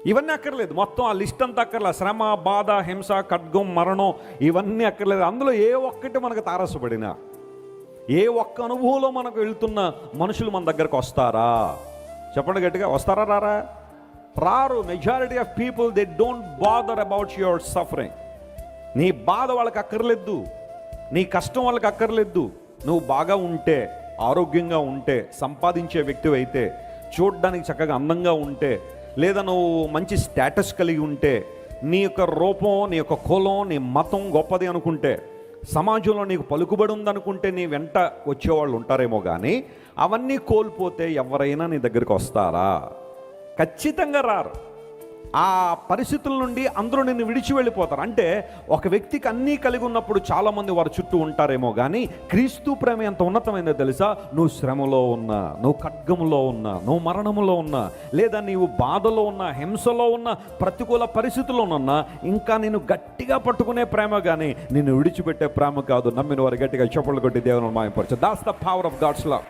ఇవన్నీ అక్కర్లేదు, మొత్తం ఆ లిస్ట్ అంతా అక్కర్లేదు. శ్రమ, బాధ, హింస, ఖడ్గం, మరణం ఇవన్నీ అక్కర్లేదు. అందులో ఏ ఒక్కటి మనకు తారసపడినా, ఏ ఒక్క అనుభవంలో మనకు వెళ్తున్న మనుషులు మన దగ్గరకు వస్తారా? చెప్పండి గట్టిగా, వస్తారా రారా? రారు. Majority of people they don't bother about your suffering. నీ బాధ వాళ్ళకి అక్కర్లేదు, నీ కష్టం వాళ్ళకి అక్కర్లేదు. నువ్వు బాగా ఉంటే, ఆరోగ్యంగా ఉంటే, సంపాదించే వ్యక్తివి అయితే, చూడడానికి చక్కగా అందంగా ఉంటే, లేదా నువ్వు మంచి స్టేటస్ కలిగి ఉంటే, నీ యొక్క రూపం, నీ యొక్క కులం, నీ మతం గొప్పది అనుకుంటే, సమాజంలో నీకు పలుకుబడి ఉందనుకుంటే నీ వెంట వచ్చేవాళ్ళు ఉంటారేమో. కానీ అవన్నీ కోల్పోతే ఎవరైనా నీ దగ్గరికి వస్తారా? ఖచ్చితంగా రారు. ఆ పరిస్థితుల నుండి అందరూ నిన్ను విడిచి వెళ్ళిపోతారు. అంటే ఒక వ్యక్తికి అన్నీ కలిగి ఉన్నప్పుడు చాలామంది వారి చుట్టూ ఉంటారేమో, కానీ క్రీస్తు ప్రేమ ఎంత ఉన్నతమైందో తెలుసా? నువ్వు శ్రమలో ఉన్నా, నువ్వు ఖడ్గములో ఉన్నా, నువ్వు మరణములో ఉన్నా, లేదా నీవు బాధలో ఉన్నా, హింసలో ఉన్నా, ప్రతికూల పరిస్థితుల్లో ఉన్నా, ఇంకా నేను గట్టిగా పట్టుకునే ప్రేమ, కానీ నిన్ను విడిచిపెట్టే ప్రేమ కాదు. నమ్మిన వారు గట్టిగా చప్పట్లు కొట్టి దేవుని మాయపరచు. That's the power of God's love.